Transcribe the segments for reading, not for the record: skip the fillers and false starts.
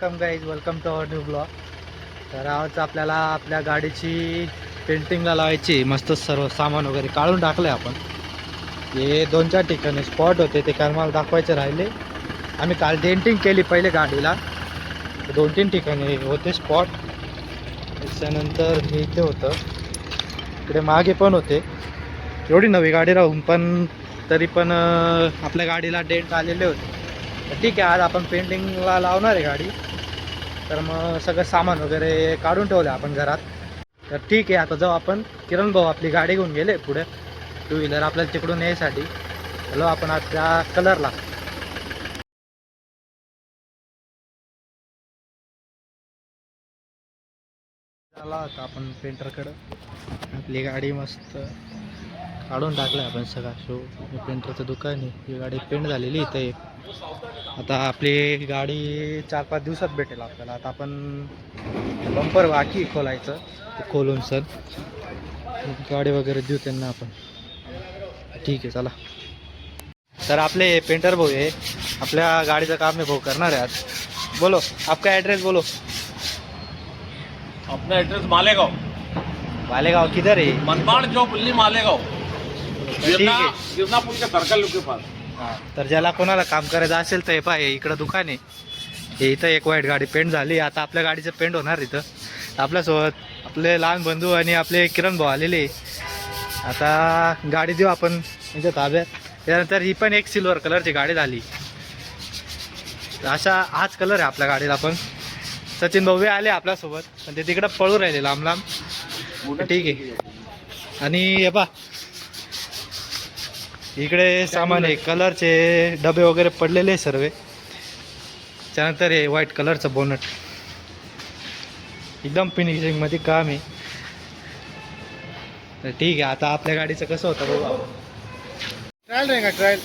Welcome to our new blog. तर आज आपल्याला आपल्या गाडीची पेंटिंगला लावायची. मस्त सर्व सामान वगैरे काढून टाकलं आपण. हे 2-4 ठिकाणी स्पॉट होते ते काल मला दाखवायचे राहिले. आम्ही काल डेंटिंग केली पहिले गाडीला. 2-3 ठिकाणी होते स्पॉट. त्याच्यानंतर हे इथे होतं, इकडे मागे पण होते. एवढी नवी गाडी राहून पण तरी पण आपल्या गाडीला डेंट आलेले होते. ठीक आहे, आज आपण पेंटिंगला लावणार आहे गाडी. तर मग सगळं सामान वगैरे काढून ठेवलं आपण घरात. तर ठीक आहे, आता जाऊ आपण. किरण भाऊ आपली गाडी घेऊन गेले पुढे, 2 व्हीलर आपल्याला तिकडून यायसाठी. हॅलो, आपण आज त्या कलरला आला होता आपण पेंटरकडं. आपली गाडी मस्त काढून टाकलं आपण सगळा शो. पेंटरचं दुकान आहे. ही गाडी पेंट झालेली इथं एक. आता आपली गाडी 4-5 दिवसात भेटेल आपल्याला. आता आपण बंपर बाकी खोलायचं, ते खोलून सर गाडी वगैरे देऊ त्यांना आपण. ठीक आहे, चला. तर आपले पेंटर भाऊ आहे, आपल्या गाडीचं काम आहे भाऊ करणार आहे आज. बोलो आपका ॲड्रेस बोलो. अपना एड्रेस मालेगांव. मालेगांव किधर है? मनमाड़ जो बुल्ली मालेगांव, ठीक आहे. गिरनापुर के सर्कल के पास. हां, तर ज्याला कोणाला काम करायचं असेल तर हे पाय, इकडं दुकान आहे. हे इथं एक वाईट गाडी पेंट झाली. आता आपल्या गाडीचं पेंट होणार इथं. आपल्यासोबत आपले लहान बंधू आणि आपले किरण भाऊ आलेले. आता गाडी देऊ आपण त्यांच्या ताब्यात. त्यानंतर ही पण एक सिल्वर कलरची गाडी झाली. अशा हाच कलर आहे आपल्या गाडीला पण. सचिन भाऊ आले आपल्यासोबत, पण ते तिकडं पळू राहिले लांब लांब. ठीक आहे. आणि हे पा, इकडे सामान आहे, कलरचे डबे वगैरे पडलेले सर्व. त्यानंतर हे व्हाईट कलरचं बोनट, एकदम फिनिशिंगमध्ये काम आहे. तर ठीक आहे, आता आपल्या गाडीचं कसं होतं बघू. ट्रायल रहेगा ट्रायल.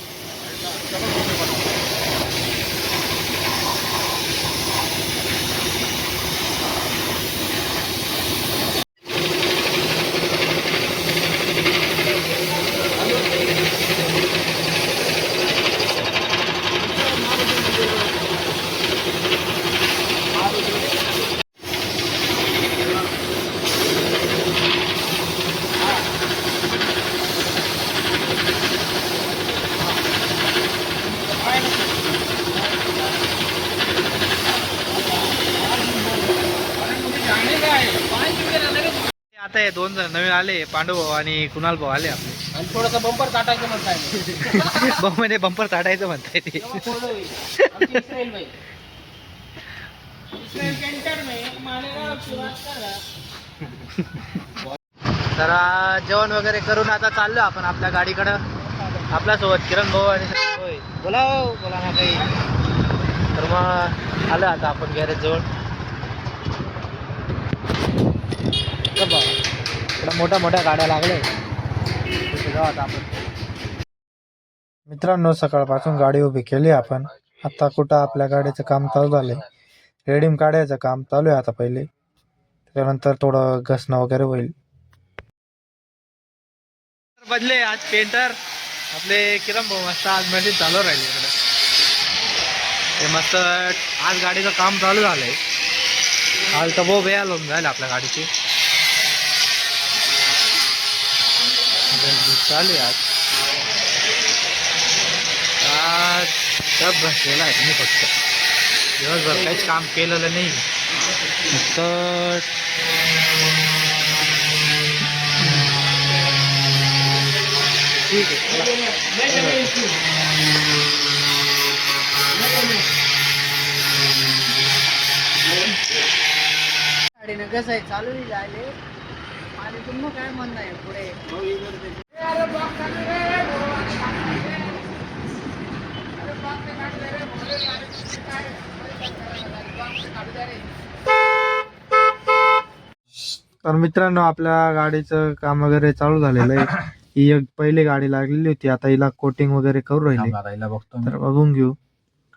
आता हे 2 जण नवीन आले, पांडू भाऊ आणि कुणाल भाऊ आले आपले. आणि थोडासा बंपर काटायचं म्हणताय. बॉम्बमध्ये बंपर काढायचं म्हणताय ते. तर जेवण वगैरे करून आता चाललो आपण आपल्या गाडीकडं. आपल्यासोबत किरण भाऊ आणि होय, बोला हो, बोला ना काही. तर मग आलं आता आपण गॅरेज जवळ. इकडं मोठ्या गाड्या लागल्या. तिथे जाऊ आता आपण. मित्रांनो, सकाळपासून गाडी उभी केली आपण. आता कुठं आपल्या गाडीचं काम चालू झालंय. रेडीम काढायचं काम चालू आहे आता पहिले. त्यानंतर थोडं घसणं वगैरे होईल. बदले आज पेंटर आपले किरण भाऊ मस्त आज मशीन चालू राहिले इकडं. ते मस्त आज गाडीचं काम चालू झालंय. आज तर भाऊ बेया लावून झालं आपल्या गाडीची. चालू आहे आज सब बसलेला आहे. मी फक्त दिवसभर काहीच काम केलेलं नाही. फक्त ठीक आहे. गाडीनं कसं आहे, चालू नाही झाले आणि तुम्ही काय म्हणणं आहे पुढे. तर मित्रांनो, आपल्या गाडीचं काम वगैरे चालू झालेलं आहे. ही एक पहिली गाडी लागलेली होती, आता हिला कोटिंग वगैरे करू राहिली. तर बघून घेऊ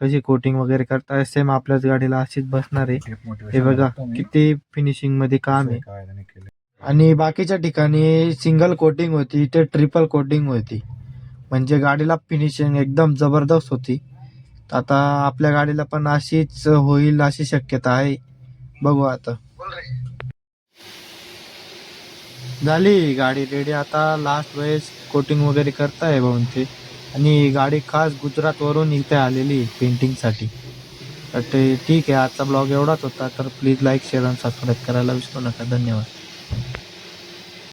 कशी कोटिंग वगैरे करताय. सेम आपल्याच गाडीला अशीच बसणार आहे. हे बघा किती फिनिशिंग मध्ये काम आहे. आणि बाकीच्या ठिकाणी सिंगल कोटिंग होती, इथे ट्रिपल कोटिंग होती. म्हणजे गाडीला फिनिशिंग एकदम जबरदस्त होती. तर आता आपल्या गाडीला पण अशीच होईल अशी शक्यता आहे. बघू आता. झाली गाडी रेडी. आता लास्ट वेळेस कोटिंग वगैरे करताय भाऊन ते. आणि गाडी खास गुजरातवरून इथे आलेली पेंटिंगसाठी. तर ते ठीक आहे. आजचा ब्लॉग एवढाच होता. तर प्लीज लाईक शेअर आणि सबस्क्राईब करायला विसरू नका. धन्यवाद.